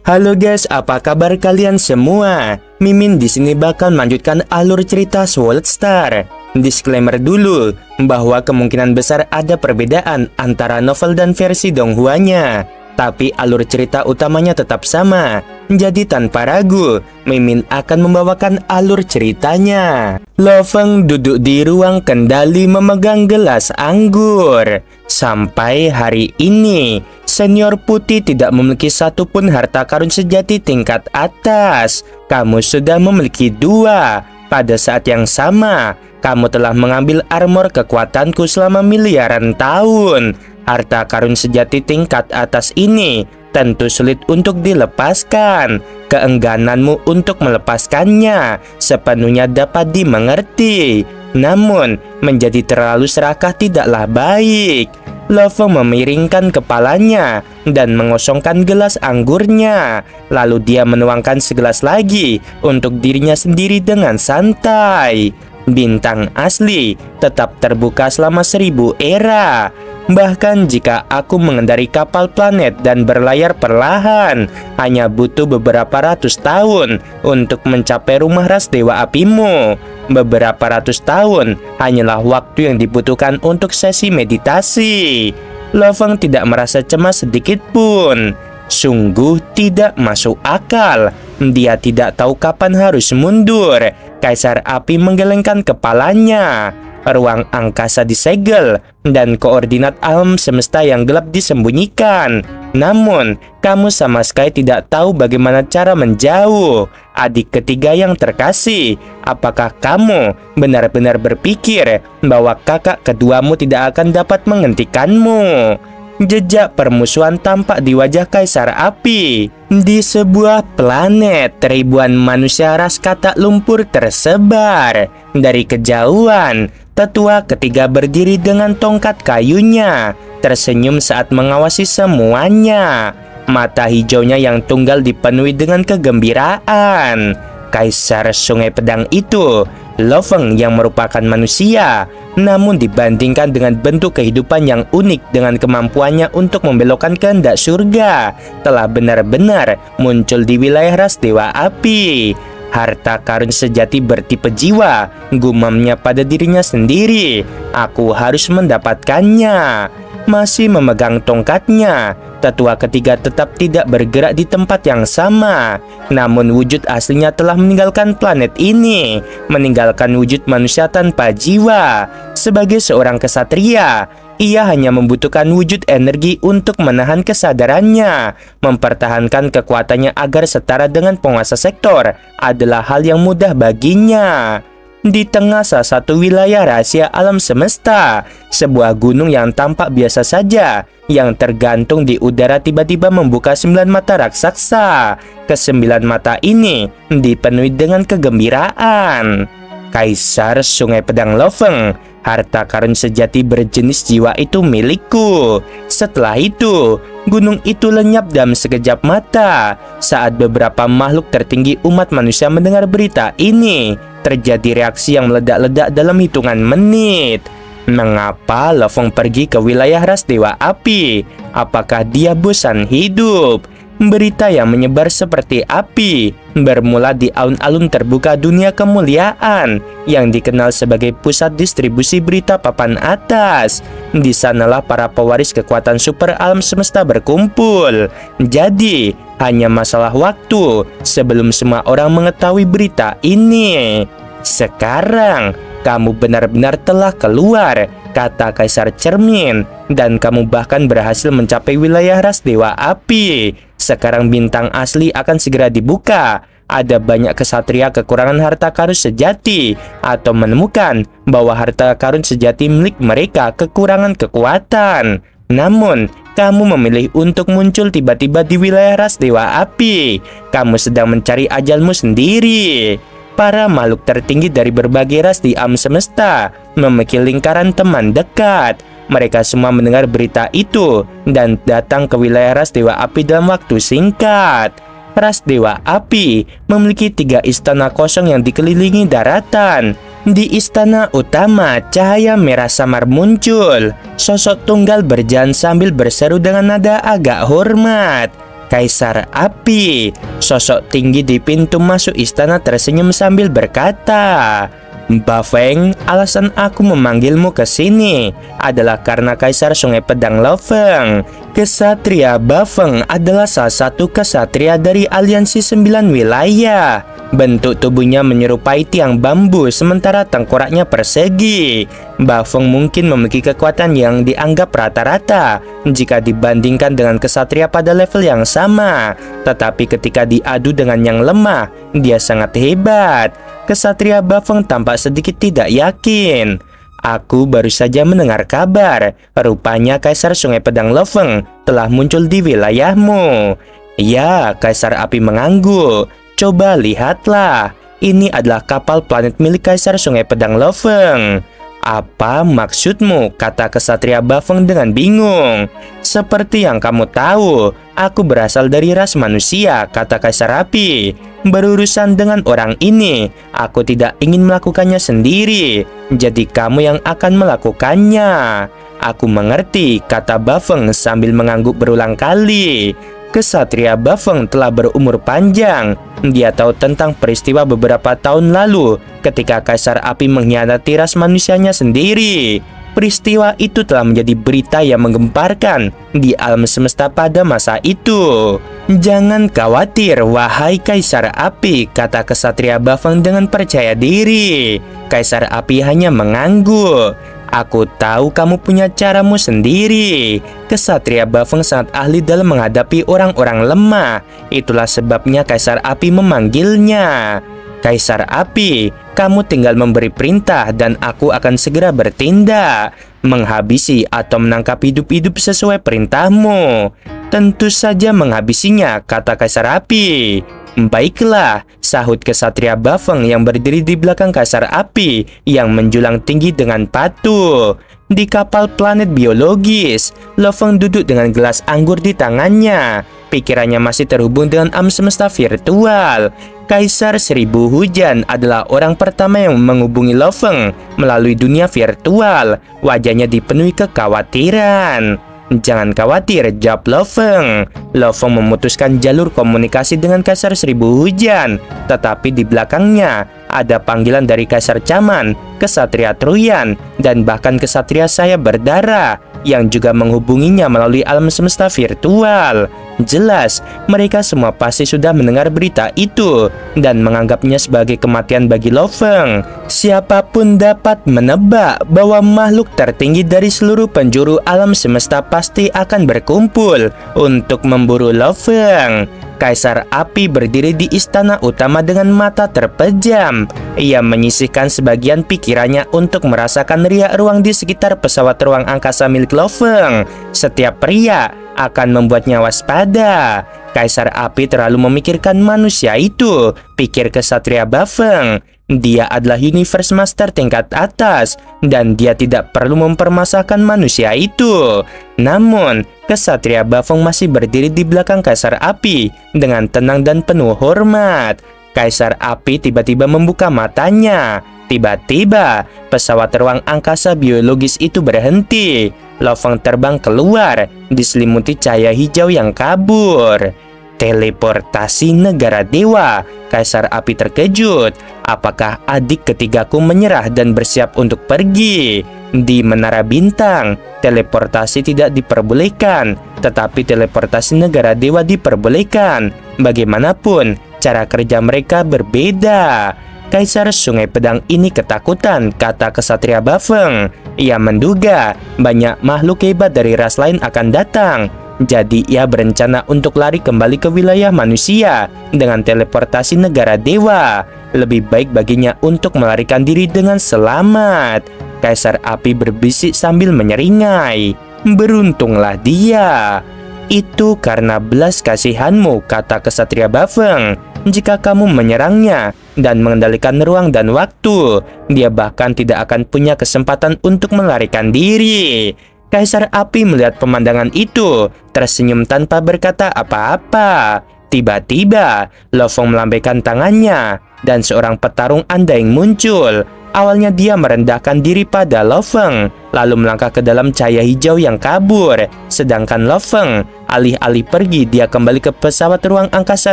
Halo guys, apa kabar kalian semua? Mimin di sini bakal melanjutkan alur cerita Sword Star. Disclaimer dulu bahwa kemungkinan besar ada perbedaan antara novel dan versi Donghua-nya, tapi alur cerita utamanya tetap sama. Jadi tanpa ragu, Mimin akan membawakan alur ceritanya. Lo Feng duduk di ruang kendali memegang gelas anggur. Sampai hari ini, Senior Putih tidak memiliki satupun harta karun sejati tingkat atas. Kamu sudah memiliki 2. Pada saat yang sama, kamu telah mengambil armor kekuatanku selama miliaran tahun. Harta karun sejati tingkat atas ini tentu sulit untuk dilepaskan. Keenggananmu untuk melepaskannya sepenuhnya dapat dimengerti. Namun, menjadi terlalu serakah tidaklah baik. Lo Feng memiringkan kepalanya dan mengosongkan gelas anggurnya. Lalu dia menuangkan segelas lagi untuk dirinya sendiri dengan santai. Bintang asli tetap terbuka selama 1000 era. Bahkan jika aku mengendari kapal planet dan berlayar perlahan, hanya butuh beberapa ratus tahun untuk mencapai rumah ras Dewa Apimu. Beberapa ratus tahun hanyalah waktu yang dibutuhkan untuk sesi meditasi. Lo Feng tidak merasa cemas sedikit pun. Sungguh tidak masuk akal. Dia tidak tahu kapan harus mundur. Kaisar Api menggelengkan kepalanya. Ruang angkasa disegel dan koordinat alam semesta yang gelap disembunyikan. Namun, kamu sama sekali tidak tahu bagaimana cara menjauh. Adik ketiga yang terkasih, apakah kamu benar-benar berpikir bahwa kakak keduamu tidak akan dapat menghentikanmu? Jejak permusuhan tampak di wajah Kaisar Api. Di sebuah planet, ribuan manusia ras katak lumpur tersebar. Dari kejauhan, tetua ketiga berdiri dengan tongkat kayunya, tersenyum saat mengawasi semuanya. Mata hijaunya yang tunggal dipenuhi dengan kegembiraan. Kaisar Sungai Pedang itu, Lo Feng yang merupakan manusia, namun dibandingkan dengan bentuk kehidupan yang unik dengan kemampuannya untuk membelokkan kehendak surga, telah benar-benar muncul di wilayah ras Dewa Api. Harta karun sejati bertipe jiwa, gumamnya pada dirinya sendiri. Aku harus mendapatkannya. Masih memegang tongkatnya, tetua ketiga tetap tidak bergerak di tempat yang sama. Namun wujud aslinya telah meninggalkan planet ini, meninggalkan wujud manusia tanpa jiwa. Sebagai seorang kesatria, ia hanya membutuhkan wujud energi untuk menahan kesadarannya. Mempertahankan kekuatannya agar setara dengan penguasa sektor adalah hal yang mudah baginya. Di tengah salah satu wilayah rahasia alam semesta, sebuah gunung yang tampak biasa saja yang tergantung di udara tiba-tiba membuka 9 mata raksasa. Ke-9 mata ini dipenuhi dengan kegembiraan. Kaisar Sungai Pedang Lo Feng, harta karun sejati berjenis jiwa itu milikku. Setelah itu, gunung itu lenyap dalam sekejap mata. Saat beberapa makhluk tertinggi umat manusia mendengar berita ini, terjadi reaksi yang meledak-ledak dalam hitungan menit. Mengapa Lo Feng pergi ke wilayah ras Dewa Api? Apakah dia bosan hidup? Berita yang menyebar seperti api bermula di alun-alun terbuka dunia kemuliaan yang dikenal sebagai pusat distribusi berita papan atas. Di sanalah para pewaris kekuatan super alam semesta berkumpul. Jadi, hanya masalah waktu sebelum semua orang mengetahui berita ini. Sekarang, kamu benar-benar telah keluar, kata Kaisar Cermin, dan kamu bahkan berhasil mencapai wilayah ras Dewa Api. Sekarang bintang asli akan segera dibuka. Ada banyak kesatria kekurangan harta karun sejati atau menemukan bahwa harta karun sejati milik mereka kekurangan kekuatan. Namun, kamu memilih untuk muncul tiba-tiba di wilayah ras Dewa Api. Kamu sedang mencari ajalmu sendiri. Para makhluk tertinggi dari berbagai ras di alam semesta memiliki lingkaran teman dekat. Mereka semua mendengar berita itu dan datang ke wilayah ras Dewa Api dalam waktu singkat. Ras Dewa Api memiliki 3 istana kosong yang dikelilingi daratan. Di istana utama, cahaya merah samar muncul. Sosok tunggal berjalan sambil berseru dengan nada agak hormat. Kaisar Api, sosok tinggi di pintu masuk istana, tersenyum sambil berkata, "Bafeng, alasan aku memanggilmu ke sini adalah karena Kaisar Sungai Pedang Lofeng, Kesatria Bafeng, adalah salah satu kesatria dari aliansi 9 wilayah. Bentuk tubuhnya menyerupai tiang bambu, sementara tengkoraknya persegi. Bafeng mungkin memiliki kekuatan yang dianggap rata-rata jika dibandingkan dengan kesatria pada level yang sama. Tetapi ketika diadu dengan yang lemah, dia sangat hebat." Kesatria Bafeng tampak sedikit tidak yakin. "Aku baru saja mendengar kabar. Rupanya Kaisar Sungai Pedang Lofeng telah muncul di wilayahmu." "Ya," Kaisar Api mengangguk. "Coba lihatlah. Ini adalah kapal planet milik Kaisar Sungai Pedang Lofeng." "Apa maksudmu?" kata Kesatria Bafeng dengan bingung. "Seperti yang kamu tahu, aku berasal dari ras manusia," kata Kaisar Api. "Berurusan dengan orang ini, aku tidak ingin melakukannya sendiri. Jadi kamu yang akan melakukannya." "Aku mengerti," kata Bafeng sambil mengangguk berulang kali. Kesatria Bafeng telah berumur panjang. Dia tahu tentang peristiwa beberapa tahun lalu ketika Kaisar Api mengkhianati ras manusianya sendiri. Peristiwa itu telah menjadi berita yang menggemparkan di alam semesta pada masa itu. "Jangan khawatir, wahai Kaisar Api," kata Kesatria Bafeng dengan percaya diri. Kaisar Api hanya mengangguk. "Aku tahu kamu punya caramu sendiri." Kesatria Bafeng sangat ahli dalam menghadapi orang-orang lemah. Itulah sebabnya Kaisar Api memanggilnya. "Kaisar Api, kamu tinggal memberi perintah dan aku akan segera bertindak, menghabisi atau menangkap hidup-hidup sesuai perintahmu." "Tentu saja menghabisinya," kata Kaisar Api. "Baiklah," sahut Kesatria Bafeng yang berdiri di belakang Kaisar Api yang menjulang tinggi dengan patuh. Di kapal planet biologis, Lofeng duduk dengan gelas anggur di tangannya. Pikirannya masih terhubung dengan alam semesta virtual. Kaisar Seribu Hujan adalah orang pertama yang menghubungi Lofeng melalui dunia virtual. Wajahnya dipenuhi kekhawatiran. "Jangan khawatir," jawab Lofeng. Lofeng memutuskan jalur komunikasi dengan Kaisar Seribu Hujan, tetapi di belakangnya ada panggilan dari Kaisar Caman, Kesatria Truyan, dan bahkan Kesatria Saya Berdarah yang juga menghubunginya melalui alam semesta virtual. Jelas, mereka semua pasti sudah mendengar berita itu dan menganggapnya sebagai kematian bagi Lofeng. Siapapun dapat menebak bahwa makhluk tertinggi dari seluruh penjuru alam semesta pasti akan berkumpul untuk memburu Lofeng. Kaisar Api berdiri di istana utama dengan mata terpejam. Ia menyisihkan sebagian pikirannya untuk merasakan riak ruang di sekitar pesawat ruang angkasa milik Lofeng. Setiap pria akan membuatnya waspada. Kaisar Api terlalu memikirkan manusia itu, pikir Kesatria Bafeng. Dia adalah Universe Master tingkat atas, dan dia tidak perlu mempermasalahkan manusia itu. Namun, Kesatria Bafeng masih berdiri di belakang Kaisar Api dengan tenang dan penuh hormat. Kaisar Api tiba-tiba membuka matanya. Tiba-tiba, pesawat ruang angkasa biologis itu berhenti. Lofeng terbang keluar, diselimuti cahaya hijau yang kabur. "Teleportasi negara dewa." Kaisar Api terkejut. Apakah adik ketigaku menyerah dan bersiap untuk pergi? Di Menara Bintang, teleportasi tidak diperbolehkan, tetapi teleportasi negara dewa diperbolehkan. Bagaimanapun, cara kerja mereka berbeda. Kaisar Sungai Pedang ini ketakutan, kata Kesatria Bafeng. Ia menduga banyak makhluk hebat dari ras lain akan datang. Jadi ia berencana untuk lari kembali ke wilayah manusia dengan teleportasi negara dewa. Lebih baik baginya untuk melarikan diri dengan selamat. Kaisar Api berbisik sambil menyeringai. Beruntunglah dia. Itu karena belas kasihanmu, kata Kesatria Bafeng. Jika kamu menyerangnya dan mengendalikan ruang dan waktu, dia bahkan tidak akan punya kesempatan untuk melarikan diri. Kaisar Api melihat pemandangan itu, tersenyum tanpa berkata apa-apa. Tiba-tiba, Lofeng melambaikan tangannya, dan seorang petarung andaing muncul. Awalnya dia merendahkan diri pada Lofeng, lalu melangkah ke dalam cahaya hijau yang kabur. Sedangkan Lofeng Alih-alih pergi, dia kembali ke pesawat ruang angkasa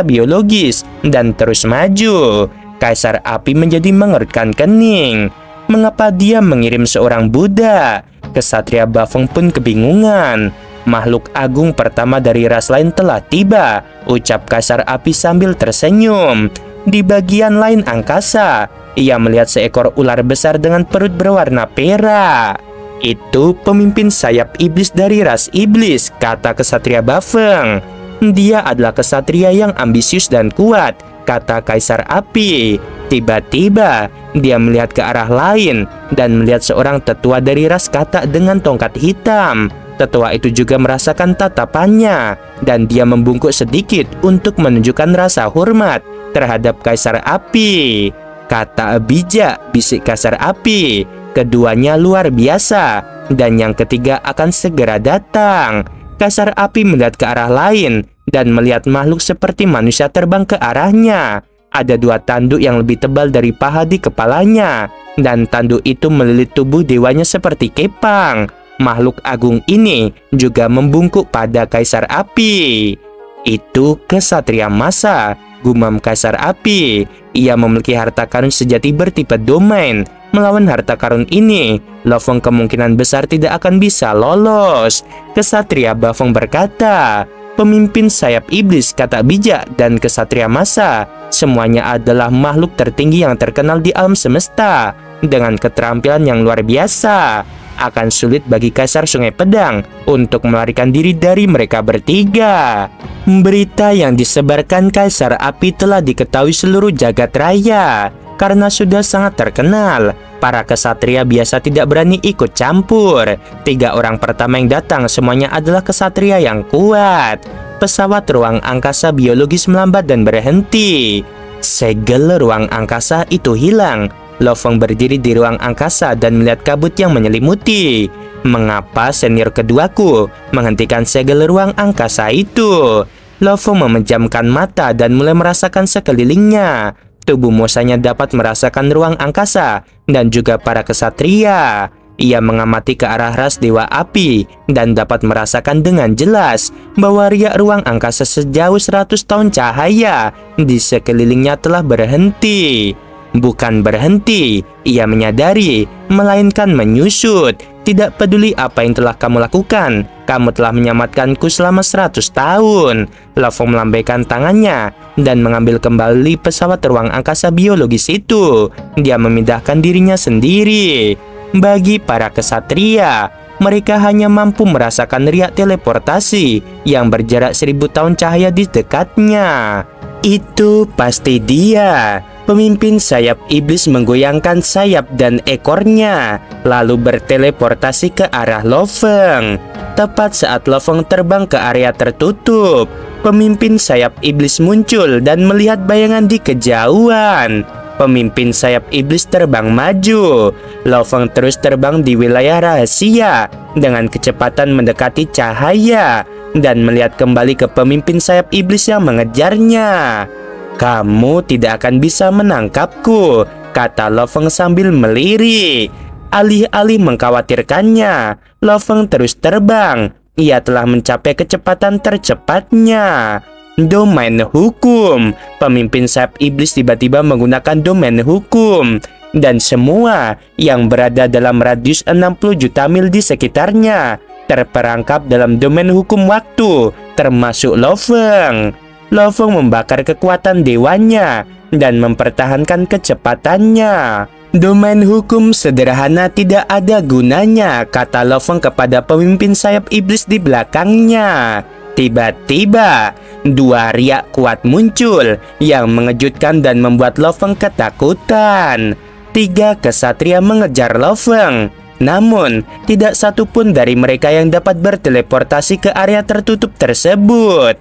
biologis dan terus maju. Kaisar Api menjadi mengerutkan kening. Mengapa dia mengirim seorang budak? Kesatria Bafeng pun kebingungan. Makhluk agung pertama dari ras lain telah tiba, ucap Kaisar Api sambil tersenyum. Di bagian lain angkasa, ia melihat seekor ular besar dengan perut berwarna perak. Itu pemimpin sayap iblis dari ras iblis, kata Kesatria Bafeng. Dia adalah kesatria yang ambisius dan kuat, kata Kaisar Api. Tiba-tiba, dia melihat ke arah lain dan melihat seorang tetua dari ras katak dengan tongkat hitam. Tetua itu juga merasakan tatapannya, dan dia membungkuk sedikit untuk menunjukkan rasa hormat terhadap Kaisar Api. Kata bijak, bisik Kaisar Api. Keduanya luar biasa, dan yang ketiga akan segera datang. Kaisar Api melihat ke arah lain dan melihat makhluk seperti manusia terbang ke arahnya. Ada dua tanduk yang lebih tebal dari paha di kepalanya, dan tanduk itu melilit tubuh dewanya seperti kepang. Makhluk agung ini juga membungkuk pada Kaisar Api. Itu kesatria masa, gumam Kaisar Api. Ia memiliki harta karun sejati bertipe domain. Melawan harta karun ini, Lo Feng kemungkinan besar tidak akan bisa lolos. Kesatria Bafeng berkata, pemimpin sayap iblis, kata bijak, dan kesatria masa, semuanya adalah makhluk tertinggi yang terkenal di alam semesta. Dengan keterampilan yang luar biasa, akan sulit bagi Kaisar Sungai Pedang untuk melarikan diri dari mereka bertiga. Berita yang disebarkan Kaisar Api telah diketahui seluruh jagat raya. Karena sudah sangat terkenal, para kesatria biasa tidak berani ikut campur. 3 orang pertama yang datang semuanya adalah kesatria yang kuat. Pesawat ruang angkasa biologis melambat dan berhenti. Segel ruang angkasa itu hilang. Lo Feng berdiri di ruang angkasa dan melihat kabut yang menyelimuti. Mengapa senior keduaku menghentikan segel ruang angkasa itu? Lo Feng memejamkan mata dan mulai merasakan sekelilingnya. Tubuh musanya dapat merasakan ruang angkasa dan juga para kesatria. Ia mengamati ke arah ras Dewa Api dan dapat merasakan dengan jelas bahwa riak ruang angkasa sejauh 100 tahun cahaya di sekelilingnya telah berhenti. Bukan berhenti, ia menyadari, melainkan menyusut. Tidak peduli apa yang telah kamu lakukan, kamu telah menyelamatkanku selama 100 tahun. Lo Feng melambaikan tangannya dan mengambil kembali pesawat ruang angkasa biologis itu. Dia memindahkan dirinya sendiri. Bagi para kesatria, mereka hanya mampu merasakan riak teleportasi yang berjarak 1000 tahun cahaya di dekatnya. Itu pasti dia. Pemimpin sayap iblis menggoyangkan sayap dan ekornya, lalu berteleportasi ke arah Lo Feng. Tepat saat Lo Feng terbang ke area tertutup, pemimpin sayap iblis muncul dan melihat bayangan di kejauhan. Pemimpin sayap iblis terbang maju. Lo Feng terus terbang di wilayah rahasia dengan kecepatan mendekati cahaya dan melihat kembali ke pemimpin sayap iblis yang mengejarnya. Kamu tidak akan bisa menangkapku, kata Lo Feng sambil melirik. Alih-alih mengkhawatirkannya, Lo Feng terus terbang. Ia telah mencapai kecepatan tercepatnya. Domain hukum. Pemimpin sayap iblis tiba-tiba menggunakan domain hukum. Dan semua yang berada dalam radius 60 juta mil di sekitarnya terperangkap dalam domain hukum waktu, termasuk Lo Feng. Lo Feng membakar kekuatan dewanya dan mempertahankan kecepatannya. Domain hukum sederhana tidak ada gunanya, kata Lo Feng kepada pemimpin sayap iblis di belakangnya. Tiba-tiba, 2 riak kuat muncul yang mengejutkan dan membuat Lo Feng ketakutan. 3 kesatria mengejar Lo Feng. Namun, tidak satu pun dari mereka yang dapat berteleportasi ke area tertutup tersebut.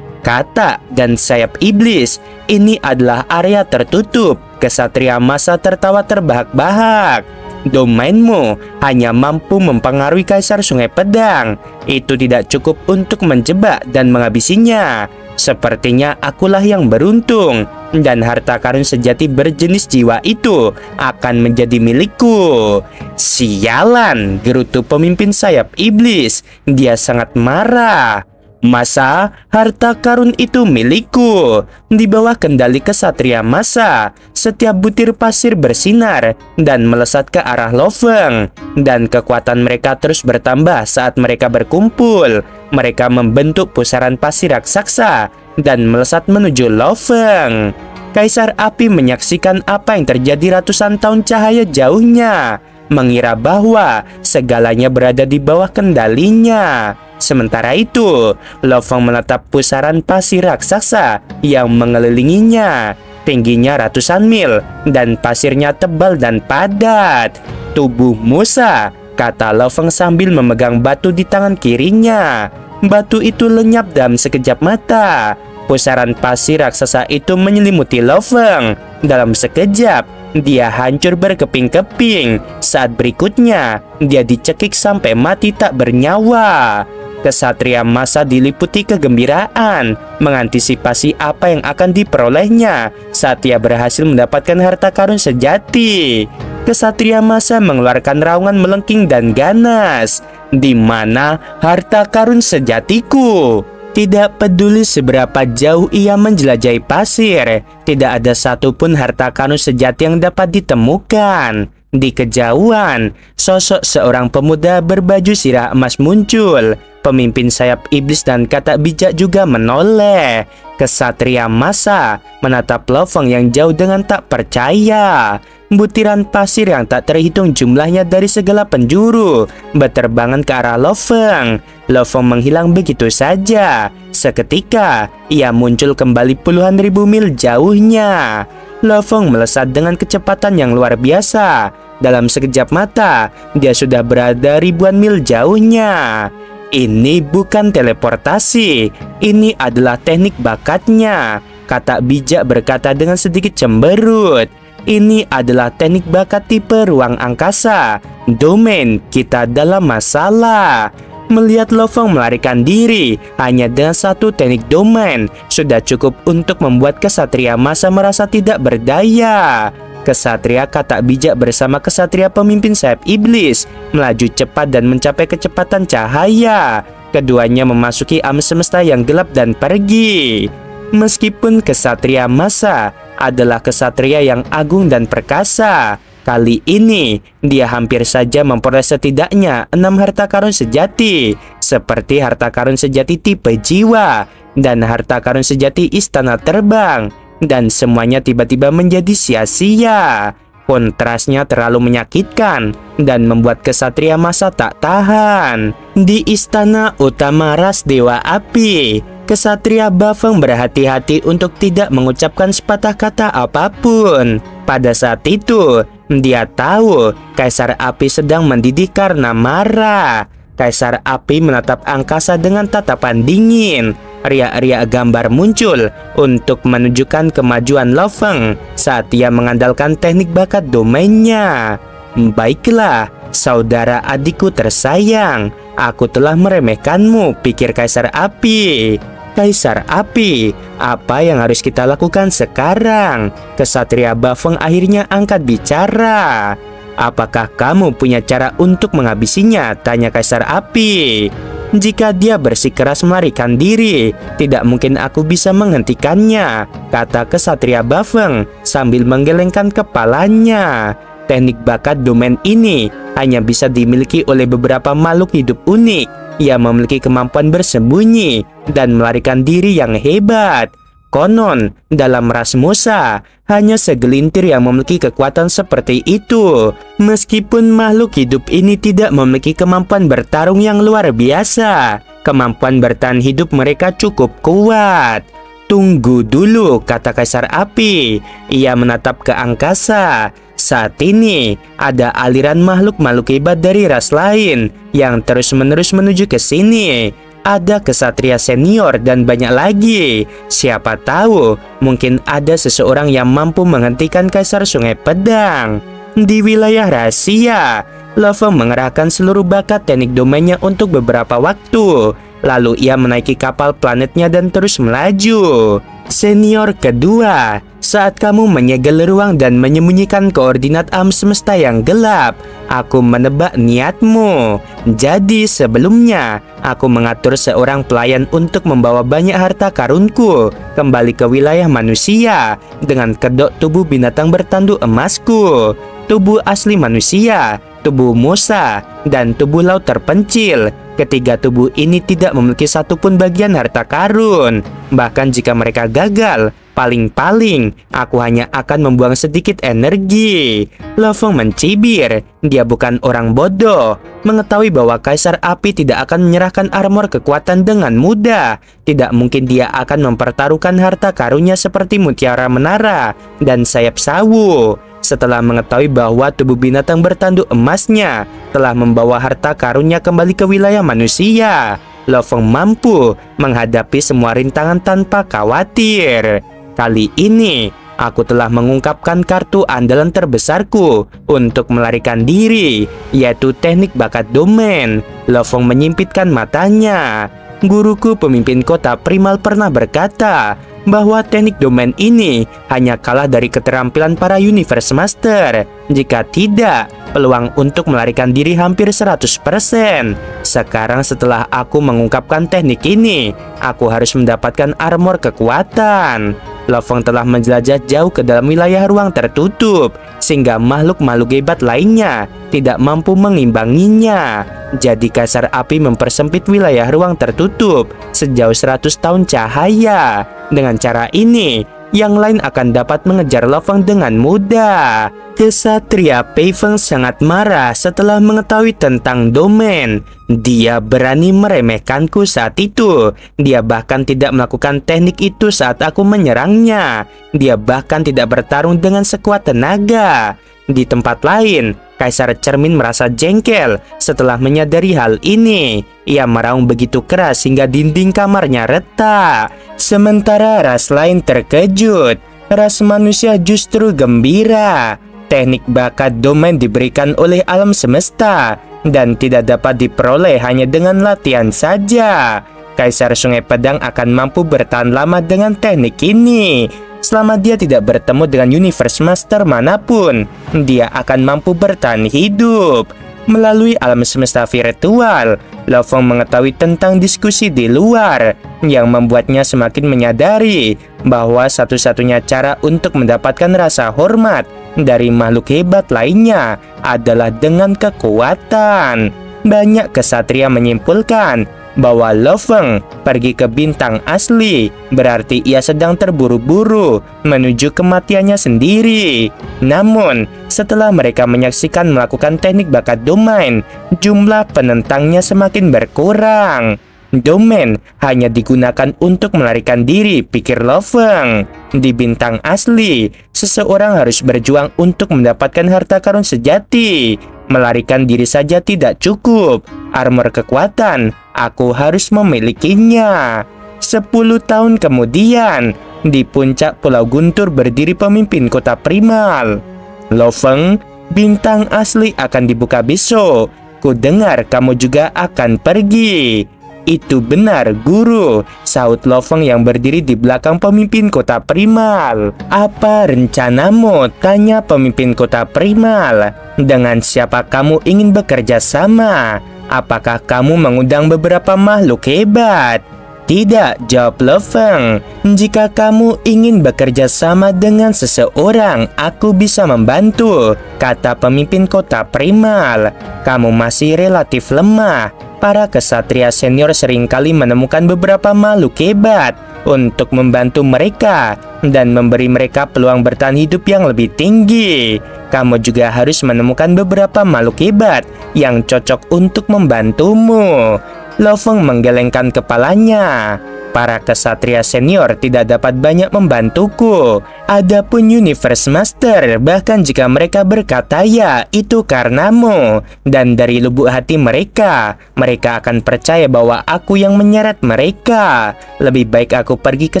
Katak dan sayap iblis, ini adalah area tertutup. Kesatria masa tertawa terbahak-bahak. Domainmu hanya mampu mempengaruhi Kaisar Sungai Pedang. Itu tidak cukup untuk menjebak dan menghabisinya. Sepertinya akulah yang beruntung, dan harta karun sejati berjenis jiwa itu akan menjadi milikku. Sialan, gerutu pemimpin sayap iblis. Dia sangat marah. Masa, harta karun itu milikku. Di bawah kendali kesatria Masa, setiap butir pasir bersinar dan melesat ke arah Lo Feng. Dan kekuatan mereka terus bertambah saat mereka berkumpul. Mereka membentuk pusaran pasir raksasa dan melesat menuju Lo Feng. Kaisar Api menyaksikan apa yang terjadi ratusan tahun cahaya jauhnya, mengira bahwa segalanya berada di bawah kendalinya. Sementara itu, Lo Feng menatap pusaran pasir raksasa yang mengelilinginya. Tingginya ratusan mil dan pasirnya tebal dan padat. Tubuh Musa, kata Lo Feng sambil memegang batu di tangan kirinya. Batu itu lenyap dalam sekejap mata. Pusaran pasir raksasa itu menyelimuti Lo Feng. Dalam sekejap, dia hancur berkeping-keping. Saat berikutnya, dia dicekik sampai mati tak bernyawa. Kesatria Masa diliputi kegembiraan, mengantisipasi apa yang akan diperolehnya saat ia berhasil mendapatkan harta karun sejati. Kesatria Masa mengeluarkan raungan melengking dan ganas. Di mana harta karun sejatiku? Tidak peduli seberapa jauh ia menjelajahi pasir, tidak ada satupun harta karun sejati yang dapat ditemukan. Di kejauhan, sosok seorang pemuda berbaju sirah emas muncul. Pemimpin sayap iblis dan katak bijak juga menoleh. Kesatria Masa menatap Lo Feng yang jauh dengan tak percaya. Butiran pasir yang tak terhitung jumlahnya dari segala penjuru berterbangan ke arah Lo Feng. Lo Feng menghilang begitu saja. Seketika, ia muncul kembali puluhan ribu mil jauhnya. Lo Feng melesat dengan kecepatan yang luar biasa. Dalam sekejap mata, dia sudah berada ribuan mil jauhnya. Ini bukan teleportasi, ini adalah teknik bakatnya, kata bijak berkata dengan sedikit cemberut. Ini adalah teknik bakat tipe ruang angkasa. Domain kita dalam masalah. Melihat Lo Feng melarikan diri hanya dengan satu teknik domain sudah cukup untuk membuat kesatria Masa merasa tidak berdaya. Kesatria katak bijak bersama kesatria pemimpin sayap iblis melaju cepat dan mencapai kecepatan cahaya. Keduanya memasuki alam semesta yang gelap dan pergi. Meskipun kesatria Masa adalah kesatria yang agung dan perkasa, kali ini dia hampir saja memperoleh setidaknya 6 harta karun sejati, seperti harta karun sejati tipe jiwa dan harta karun sejati istana terbang. Dan semuanya tiba-tiba menjadi sia-sia. Kontrasnya terlalu menyakitkan dan membuat kesatria Masa tak tahan. Di istana utama ras Dewa Api, kesatria Bafeng berhati-hati untuk tidak mengucapkan sepatah kata apapun. Pada saat itu, dia tahu Kaisar Api sedang mendidih karena marah. Kaisar Api menatap angkasa dengan tatapan dingin. Riak-riak gambar muncul untuk menunjukkan kemajuan Lo Feng saat ia mengandalkan teknik bakat domainnya. Baiklah, saudara adikku tersayang, aku telah meremehkanmu, pikir Kaisar Api. Kaisar Api, apa yang harus kita lakukan sekarang? Kesatria Bafeng akhirnya angkat bicara. Apakah kamu punya cara untuk menghabisinya? Tanya Kaisar Api. Jika dia bersikeras melarikan diri, tidak mungkin aku bisa menghentikannya, kata kesatria Bafeng sambil menggelengkan kepalanya. Teknik bakat domain ini hanya bisa dimiliki oleh beberapa makhluk hidup unik yang memiliki kemampuan bersembunyi dan melarikan diri yang hebat. Konon, dalam ras Musa, hanya segelintir yang memiliki kekuatan seperti itu. Meskipun makhluk hidup ini tidak memiliki kemampuan bertarung yang luar biasa, kemampuan bertahan hidup mereka cukup kuat. Tunggu dulu, kata Kaisar Api. Ia menatap ke angkasa. Saat ini, ada aliran makhluk-makhluk hebat dari ras lain yang terus-menerus menuju ke sini. Ada kesatria senior dan banyak lagi. Siapa tahu, mungkin ada seseorang yang mampu menghentikan Kaisar Sungai Pedang. Di wilayah rahasia, Lo Feng mengerahkan seluruh bakat teknik domainnya untuk beberapa waktu. Lalu ia menaiki kapal planetnya dan terus melaju. Senior kedua, Saat kamu menyegel ruang dan menyembunyikan koordinat alam semesta yang gelap, aku menebak niatmu. Jadi sebelumnya, aku mengatur seorang pelayan untuk membawa banyak harta karunku kembali ke wilayah manusia dengan kedok tubuh binatang bertanduk emasku, tubuh asli manusia, tubuh Musa, dan tubuh laut terpencil. Ketiga tubuh ini tidak memiliki satupun bagian harta karun. Bahkan jika mereka gagal, paling-paling aku hanya akan membuang sedikit energi. Lo Feng mencibir. Dia bukan orang bodoh. Mengetahui bahwa Kaisar Api tidak akan menyerahkan armor kekuatan dengan mudah. Tidak mungkin dia akan mempertaruhkan harta karunnya seperti mutiara menara dan sayap sawu. Setelah mengetahui bahwa tubuh binatang bertanduk emasnya telah membawa harta karunnya kembali ke wilayah manusia, Lo Feng mampu menghadapi semua rintangan tanpa khawatir. Kali ini, aku telah mengungkapkan kartu andalan terbesarku untuk melarikan diri, yaitu teknik bakat domain. Lo Feng menyipitkan matanya. Guruku pemimpin kota primal pernah berkata bahwa teknik domain ini hanya kalah dari keterampilan para Universe Master. Jika tidak, peluang untuk melarikan diri hampir 100%. Sekarang setelah aku mengungkapkan teknik ini, aku harus mendapatkan armor kekuatan. Lo Feng telah menjelajah jauh ke dalam wilayah ruang tertutup, sehingga makhluk-makhluk hebat lainnya tidak mampu mengimbanginya. Jadi Kaisar Api mempersempit wilayah ruang tertutup sejauh 100 tahun cahaya. Dengan cara ini, yang lain akan dapat mengejar Lo Feng dengan mudah. Kesatria Pei Feng sangat marah setelah mengetahui tentang domain. Dia berani meremehkanku saat itu. Dia bahkan tidak melakukan teknik itu saat aku menyerangnya. Dia bahkan tidak bertarung dengan sekuat tenaga. Di tempat lain, Kaisar Cermin merasa jengkel setelah menyadari hal ini. Ia meraung begitu keras hingga dinding kamarnya retak. Sementara ras lain terkejut. Ras manusia justru gembira. Teknik bakat domain diberikan oleh alam semesta dan tidak dapat diperoleh hanya dengan latihan saja. Kaisar Sungai Pedang akan mampu bertahan lama dengan teknik ini. Selama dia tidak bertemu dengan Universe Master manapun, dia akan mampu bertahan hidup. Melalui alam semesta virtual, Lo Feng mengetahui tentang diskusi di luar, yang membuatnya semakin menyadari bahwa satu-satunya cara untuk mendapatkan rasa hormat dari makhluk hebat lainnya adalah dengan kekuatan. Banyak kesatria menyimpulkan bahwa Lo Feng pergi ke bintang asli berarti ia sedang terburu-buru menuju kematiannya sendiri. Namun, setelah mereka menyaksikan melakukan teknik bakat domain, jumlah penentangnya semakin berkurang. Domain hanya digunakan untuk melarikan diri, pikir Lo Feng. Di bintang asli, seseorang harus berjuang untuk mendapatkan harta karun sejati. Melarikan diri saja tidak cukup. Armor kekuatan, aku harus memilikinya. 10 tahun kemudian, di puncak Pulau Guntur berdiri pemimpin kota primal. Lo Feng, bintang asli akan dibuka besok. Ku dengar kamu juga akan pergi. Itu benar, guru, sahut Lo Feng yang berdiri di belakang pemimpin kota primal. Apa rencanamu? Tanya pemimpin kota primal. Dengan siapa kamu ingin bekerja sama? Apakah kamu mengundang beberapa makhluk hebat? Tidak, jawab Lo Feng. Jika kamu ingin bekerja sama dengan seseorang, aku bisa membantu, kata pemimpin kota primal. Kamu masih relatif lemah. Para kesatria senior seringkali menemukan beberapa makhluk hebat untuk membantu mereka dan memberi mereka peluang bertahan hidup yang lebih tinggi. Kamu juga harus menemukan beberapa makhluk hebat yang cocok untuk membantumu. Lo Feng menggelengkan kepalanya. Para kesatria senior tidak dapat banyak membantuku. Adapun Universe Master, bahkan jika mereka berkata ya, itu karenamu. Dan dari lubuk hati mereka akan percaya bahwa aku yang menyeret mereka. Lebih baik aku pergi ke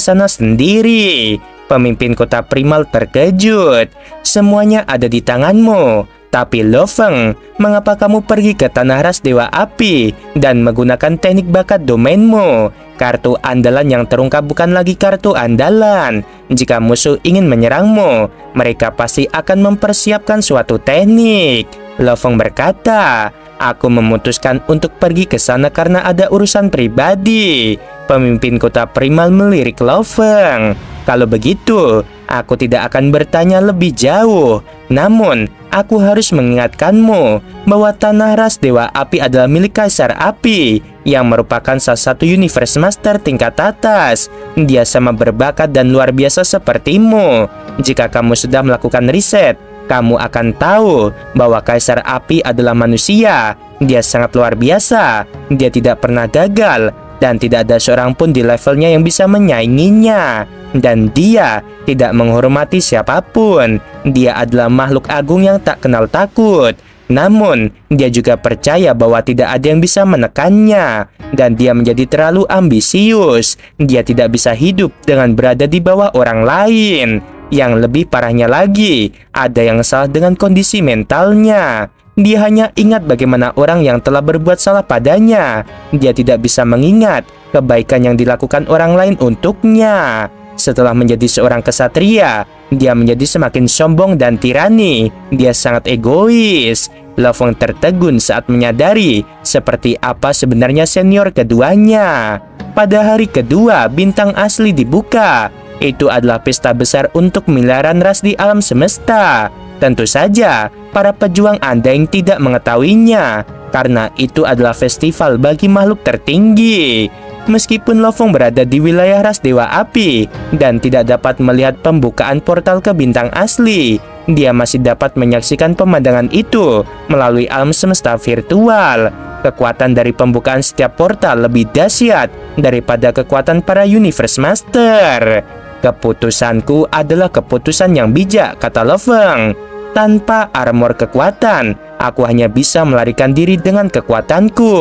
sana sendiri. Pemimpin kota primal terkejut. Semuanya ada di tanganmu. Tapi Lo Feng, mengapa kamu pergi ke tanah ras Dewa Api dan menggunakan teknik bakat domainmu? Kartu andalan yang terungkap bukan lagi kartu andalan. Jika musuh ingin menyerangmu, mereka pasti akan mempersiapkan suatu teknik. Lo Feng berkata, aku memutuskan untuk pergi ke sana karena ada urusan pribadi. Pemimpin kota Primal melirik Lo Feng. Kalau begitu, aku tidak akan bertanya lebih jauh. Namun, aku harus mengingatkanmu bahwa tanah ras Dewa Api adalah milik Kaisar Api yang merupakan salah satu Universe Master tingkat atas. Dia sama berbakat dan luar biasa sepertimu. Jika kamu sudah melakukan riset, kamu akan tahu bahwa Kaisar Api adalah manusia. Dia sangat luar biasa. Dia tidak pernah gagal dan tidak ada seorang pun di levelnya yang bisa menyainginya. Dan dia tidak menghormati siapapun. Dia adalah makhluk agung yang tak kenal takut. Namun, dia juga percaya bahwa tidak ada yang bisa menekannya. Dan dia menjadi terlalu ambisius. Dia tidak bisa hidup dengan berada di bawah orang lain. Yang lebih parahnya lagi, ada yang salah dengan kondisi mentalnya. Dia hanya ingat bagaimana orang yang telah berbuat salah padanya. Dia tidak bisa mengingat kebaikan yang dilakukan orang lain untuknya. Setelah menjadi seorang kesatria, dia menjadi semakin sombong dan tirani. Dia sangat egois. Lo Feng tertegun saat menyadari seperti apa sebenarnya senior keduanya. Pada hari kedua, bintang asli dibuka. Itu adalah pesta besar untuk miliaran ras di alam semesta. Tentu saja, para pejuang Undying tidak mengetahuinya, karena itu adalah festival bagi makhluk tertinggi. Meskipun Lo Feng berada di wilayah ras Dewa Api dan tidak dapat melihat pembukaan portal ke bintang asli, dia masih dapat menyaksikan pemandangan itu melalui alam semesta virtual. Kekuatan dari pembukaan setiap portal lebih dahsyat daripada kekuatan para Universe Master. Keputusanku adalah keputusan yang bijak, kata Lo Feng. Tanpa armor kekuatan, aku hanya bisa melarikan diri dengan kekuatanku.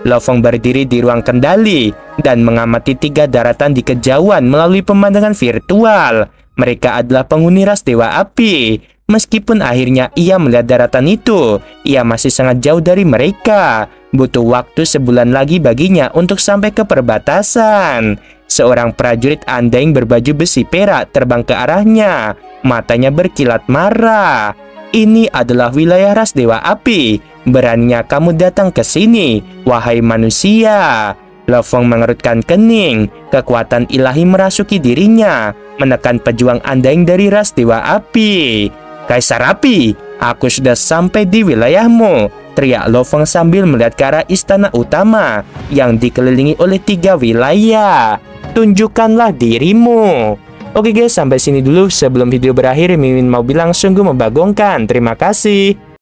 Lo Feng berdiri di ruang kendali dan mengamati 3 daratan di kejauhan melalui pemandangan virtual. Mereka adalah penghuni ras Dewa Api. Meskipun akhirnya ia melihat daratan itu, ia masih sangat jauh dari mereka. Butuh waktu sebulan lagi baginya untuk sampai ke perbatasan. Seorang prajurit Undying berbaju besi perak terbang ke arahnya. Matanya berkilat marah. Ini adalah wilayah ras Dewa Api. Beraninya kamu datang ke sini, wahai manusia. Lo Feng mengerutkan kening. Kekuatan ilahi merasuki dirinya, menekan pejuang Undying dari ras Dewa Api. Kaisar Api, aku sudah sampai di wilayahmu, teriak Lo Feng sambil melihat ke arah istana utama yang dikelilingi oleh 3 wilayah. Tunjukkanlah dirimu. Oke guys, sampai sini dulu. Sebelum video berakhir, Mimin mau bilang sungguh membagongkan. Terima kasih.